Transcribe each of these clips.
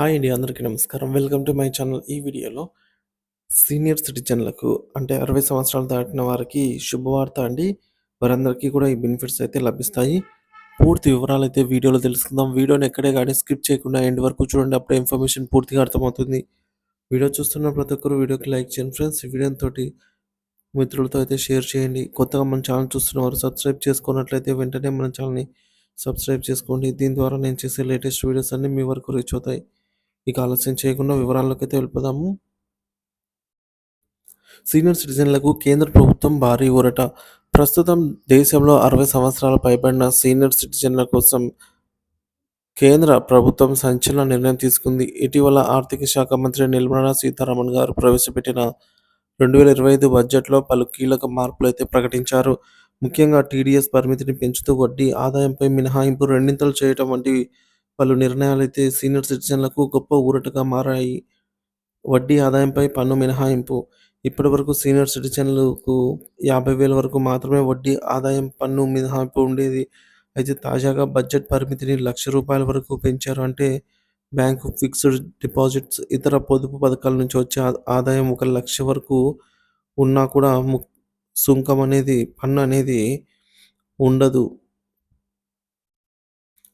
Hi అండి. అందరికీ నమస్కారం. Welcome to my channel. ఈ వీడియోలో సీనియర్ సిటిజన్‌లకు అంటే 60 సంవత్సరాలు దాటిన వారికి శుభవార్త అండి. వారందరికీ కూడా ఈ బెనిఫిట్స్ అయితే లభిస్తాయి. పూర్తి వివరాలైతే వీడియోలో తెలుసుకుందాం. వీడియోని ఎక్కడే గాని స్కిప్ చేయకుండా ఎండ్ వరకు చూడండి. అప్పుడే ఇన్ఫర్మేషన్ పూర్తిగా అర్థమవుతుంది. వీడియో చూస్తున్న ప్రతి ఒక్కరు వీడియోకి లైక్ చేయండి ఫ్రెండ్స్. ఈ వీడియోతోటి మిత్రులతో అయితే షేర్ చేయండి. కొత్తగా మన ఛానల్ చూస్తున్నవారు సబ్స్క్రైబ్ చేసుకున్నట్లయితే వెంటనే మన ఛానల్‌ని సబ్స్క్రైబ్ చేసుకోండి. దీని ద్వారా నేను చేసే లేటెస్ట్ వీడియోస్ అన్నీ మీ వరకు రీచ్ అవుతాయి. ఇక ఆలస్యం చేయకుండా వివరాల్లోకైతే వెళ్ళిపోదాము. సీనియర్ సిటిజన్లకు కేంద్ర ప్రభుత్వం భారీ ఊరట. ప్రస్తుతం దేశంలో 60 సంవత్సరాలు పైబడిన సీనియర్ సిటిజన్ల కోసం కేంద్ర ప్రభుత్వం సంచలన నిర్ణయం తీసుకుంది. ఇటీవల ఆర్థిక శాఖ మంత్రి నిర్మలా సీతారామన్ గారు ప్రవేశపెట్టిన 2025 బడ్జెట్‌లో పలు కీలక మార్పులైతే ప్రకటించారు. ముఖ్యంగా టీడీఎస్ పరిమితిని పెంచుతూ వడ్డీ ఆదాయంపై మినహాయింపు రెండింతలు చేయటం వంటి పలు నిర్ణయాలైతే సీనియర్ సిటిజన్లకు గొప్ప ఊరటగా మారాయి. వడ్డీ ఆదాయంపై పన్ను మినహాయింపు. ఇప్పటివరకు సీనియర్ సిటిజన్లకు 50,000 వరకు మాత్రమే వడ్డీ ఆదాయం పన్ను మినహాయింపు ఉండేది. అయితే తాజాగా బడ్జెట్ పరిమితిని రూ. 1,00,000 వరకు పెంచారు. అంటే బ్యాంకు ఫిక్స్డ్ డిపాజిట్స్, ఇతర పొదుపు పథకాల నుంచి వచ్చే ఆదాయం 1,00,000 వరకు ఉన్నా కూడా సుంకం అనేది, పన్ను అనేది ఉండదు.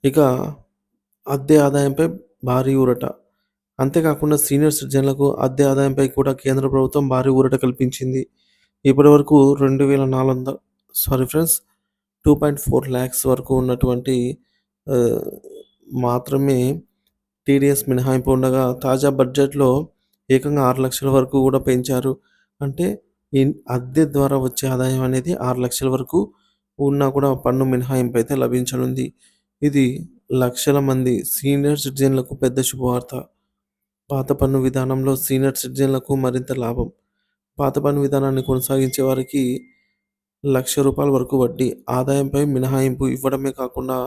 ఇక అద్దె ఆదాయంపై భారీ ఊరట. అంతేకాకుండా సీనియర్ సిటిజన్లకు అద్దె ఆదాయంపై కూడా కేంద్ర ప్రభుత్వం భారీ ఊరట కల్పించింది. ఇప్పటివరకు 2,400 సారీ ఫ్రెండ్స్ 2.4 లాక్స్ వరకు ఉన్నటువంటి ఆహ్, మాత్రమే టీడీఎస్ మినహాయింపు ఉండగా, తాజా బడ్జెట్‌లో ఏకంగా 6,00,000 వరకు కూడా పెంచారు. అంటే అద్దె ద్వారా వచ్చే ఆదాయం అనేది 6,00,000 వరకు ఉన్నా కూడా పన్ను మినహాయింపు అయితే లభించనుంది. ఇది లక్షల మంది సీనియర్ సిటిజన్లకు పెద్ద శుభవార్త. పాత పన్ను విధానంలో సీనియర్ సిటిజన్లకు మరింత లాభం. పాత పన్ను విధానాన్ని కొనసాగించే వారికి రూ. 1,00,000 వరకు వడ్డీ ఆదాయంపై మినహాయింపు ఇవ్వడమే కాకుండా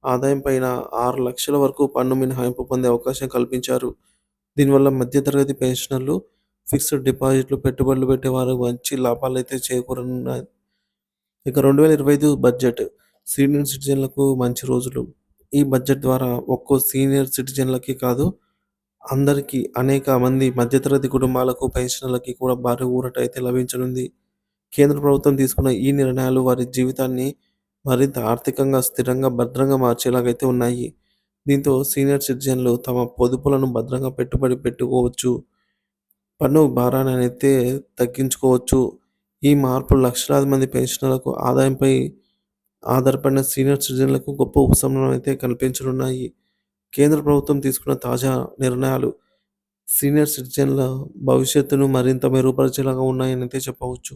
ఆదాయం పైన 6,00,000 వరకు పన్ను మినహాయింపు పొందే అవకాశం కల్పించారు. దీనివల్ల మధ్యతరగతి పెన్షనర్లు, ఫిక్స్డ్ డిపాజిట్లు పెట్టుబడులు పెట్టేవారు మంచి లాభాలైతే చేకూరనున్నాయి. ఇక 2025 బడ్జెట్ సీనియర్ సిటిజన్లకు మంచి రోజులు. ఈ బడ్జెట్ ద్వారా ఒక్కో సీనియర్ సిటిజన్లకి కాదు, అందరికీ అనేక మంది మధ్యతరగతి కుటుంబాలకు, పెన్షనర్లకి కూడా భారీ ఊరట అయితే లభించనుంది. కేంద్ర ప్రభుత్వం తీసుకున్న ఈ నిర్ణయాలు వారి జీవితాన్ని మరింత ఆర్థికంగా స్థిరంగా, భద్రంగా మార్చేలాగైతే ఉన్నాయి. దీంతో సీనియర్ సిటిజన్లు తమ పొదుపులను భద్రంగా పెట్టుబడి పెట్టుకోవచ్చు. పన్ను భారాన్నయితే తగ్గించుకోవచ్చు. ఈ మార్పులు లక్షలాది మంది పెన్షనర్లకు, ఆదాయంపై ఆధారపడిన సీనియర్ సిటిజన్లకు గొప్ప ఉపశమనం అయితే కల్పించనున్నాయి. కేంద్ర ప్రభుత్వం తీసుకున్న తాజా నిర్ణయాలు సీనియర్ సిటిజన్ల భవిష్యత్తును మరింత మెరుగుపరిచేలాగా ఉన్నాయని అయితే చెప్పవచ్చు.